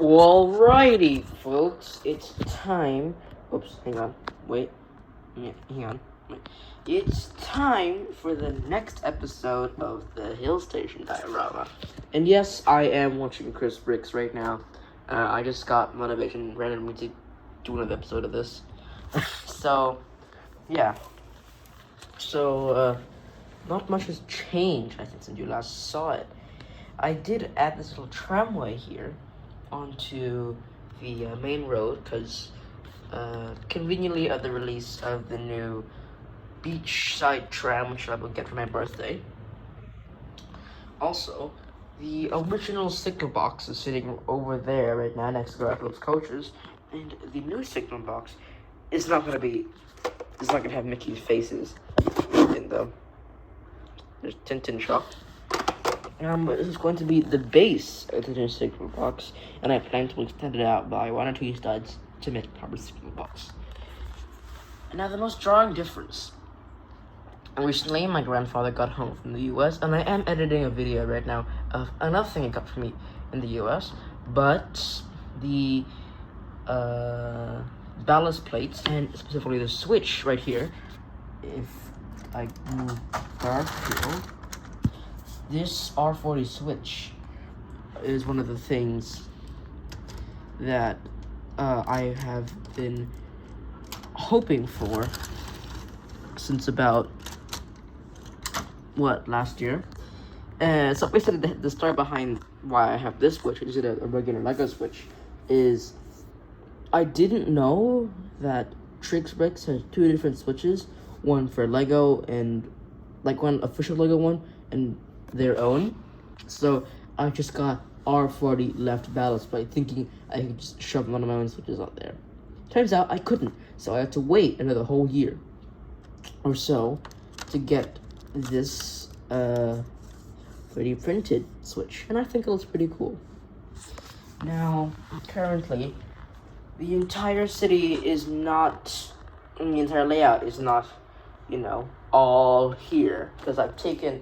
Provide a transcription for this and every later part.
Alrighty, folks, it's time. Oops, hang on. Wait. Yeah, hang on. Wait. It's time for the next episode of the Station Diorama. And yes, I am watching Chris Bricks right now. I just got motivation randomly to do another episode of this. So, yeah. So, not much has changed, I think, since you last saw it. I did add this little tramway here onto the main road because conveniently at the release of the new beachside tram, which I will get for my birthday. Also, the original signal box is sitting over there right now next to Apple's coaches, and the new signal box is not gonna have Mickey's faces in them. There's Tintin Shop. But this is going to be the base of the new signal box, and I plan to extend it out by 1 or 2 studs to make a proper signal box. And now the most jarring difference. Recently, my grandfather got home from the US, and I am editing a video right now of another thing he got from me in the US, but the ballast plates, and specifically the switch right here, if I move back here, this R40 switch is one of the things that I have been hoping for since about, last year? So basically the story behind why I have this switch, which is a regular Lego switch, is I didn't know that Trix Bricks has 2 different switches, one for Lego and one official Lego one and their own. So I just got R40 left ballast plate, thinking I could just shove one of my own switches on there. Turns out I couldn't, so I had to wait another whole year or so to get this 3D printed switch, and I think it looks pretty cool. Now, currently, the entire city is not, the entire layout is not, all here, because I've taken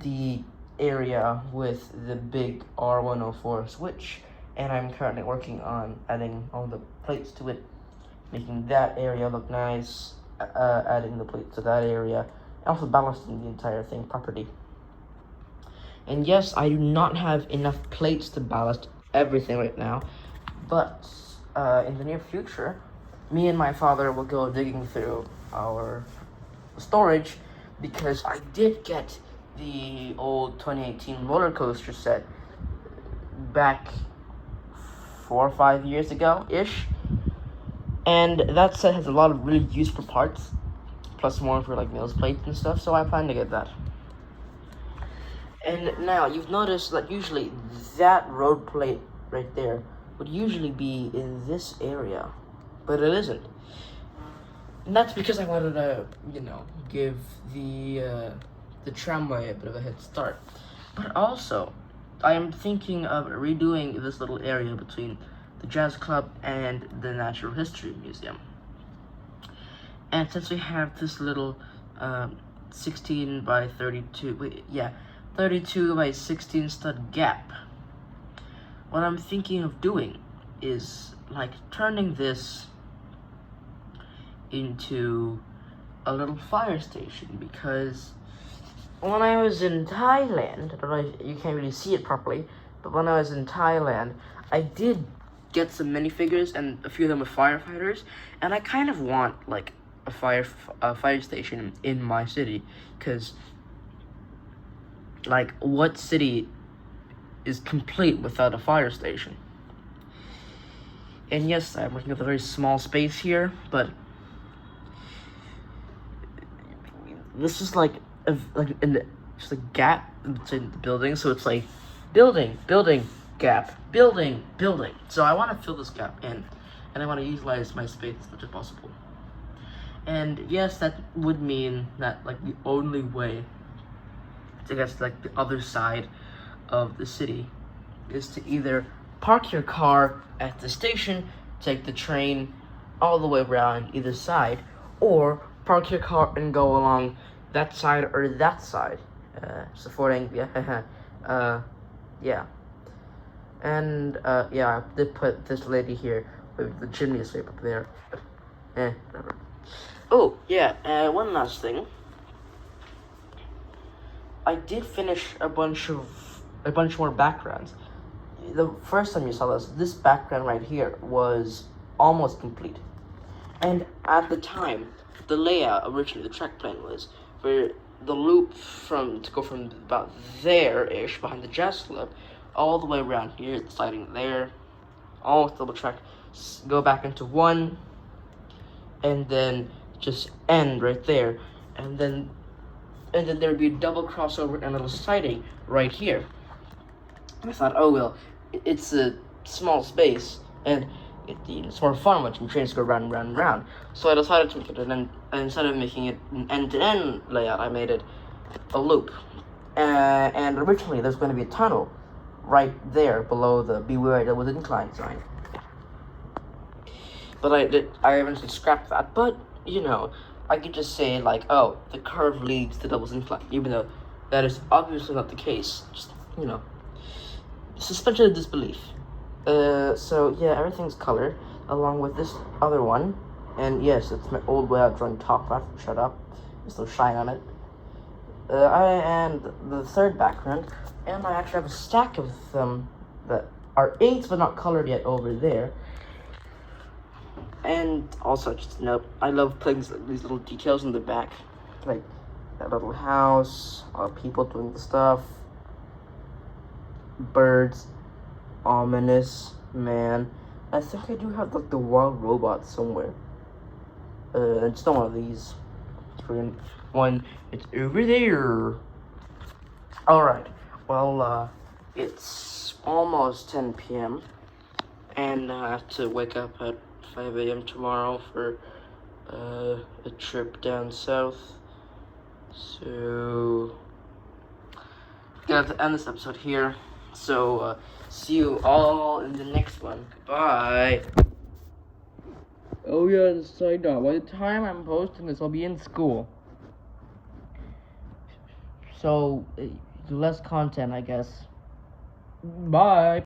the area with the big R104 switch, and I'm currently working on adding all the plates to it, making that area look nice, adding the plates to that area, and also ballasting the entire thing properly. And yes, I do not have enough plates to ballast everything right now, but in the near future, me and my father will go digging through our storage, because I did get the old 2018 roller coaster set back 4 or 5 years ago-ish, and that set has a lot of really useful parts, plus more for nose plates and stuff, so I plan to get that. And now, you've noticed that usually that road plate right there would usually be in this area, but it isn't. And that's because I wanted to, give the tramway a bit of a head start. But also, I am thinking of redoing this little area between the Jazz Club and the Natural History Museum. And since we have this little 16 by 32, 32 by 16 stud gap, what I'm thinking of doing is turning this into a little fire station, because when I was in Thailand, I don't know if you can't really see it properly, but when I was in Thailand, I did get some minifigures, and a few of them were firefighters, and I kind of want a fire station in my city, because what city is complete without a fire station? And yes, I'm working with a very small space here, but this is just a gap between the buildings, so it's building, gap, building. So I want to fill this gap in, and I want to utilize my space as much as possible. And yes, that would mean that the only way to get to the other side of the city is to either park your car at the station, take the train all the way around either side, or park your car and go along that side or that side, supporting, yeah. And yeah, I did put this lady here with the chimney sweep up there. But, whatever. Oh yeah, one last thing. I did finish a bunch more backgrounds. The first time you saw this background right here was almost complete. And at the time, the layout originally, the track plan was for the loop to go from about there-ish, behind the jazz club, all the way around here, sliding there, almost double track, go back into one, and then just end right there. And then there would be a double crossover and a little siding right here. And I thought, oh well, it's a small space, and it's more fun watching trains go round and round and round. So I decided to make it instead of making it an end-to-end layout, I made it a loop. And originally there's going to be a tunnel right there below the "Beware There Was an Incline" sign. But I eventually scrapped that. But you know, I could just say like, oh, the curve leads to Devil's Incline, even though that is obviously not the case. Just, you know, suspension of disbelief. So yeah, everything's colored along with this other one, and yes, it's my old way of drawing top left. Shut up, there's no shine on it. And the third background, and I actually have a stack of them that are inks but not colored yet over there. And also, just a note, I love putting these little details in the back, like that little house, people doing the stuff, birds, ominous man. I think I do have like the wild robot somewhere. It's not one of these. It's over there. Alright, well, it's almost 10 p.m. and I have to wake up at 5 a.m. tomorrow for a trip down south. So, gonna have to end this episode here. So, see you all in the next one. Bye. Oh yeah, side note. By the time I'm posting this, I'll be in school. So, less content, I guess. Bye.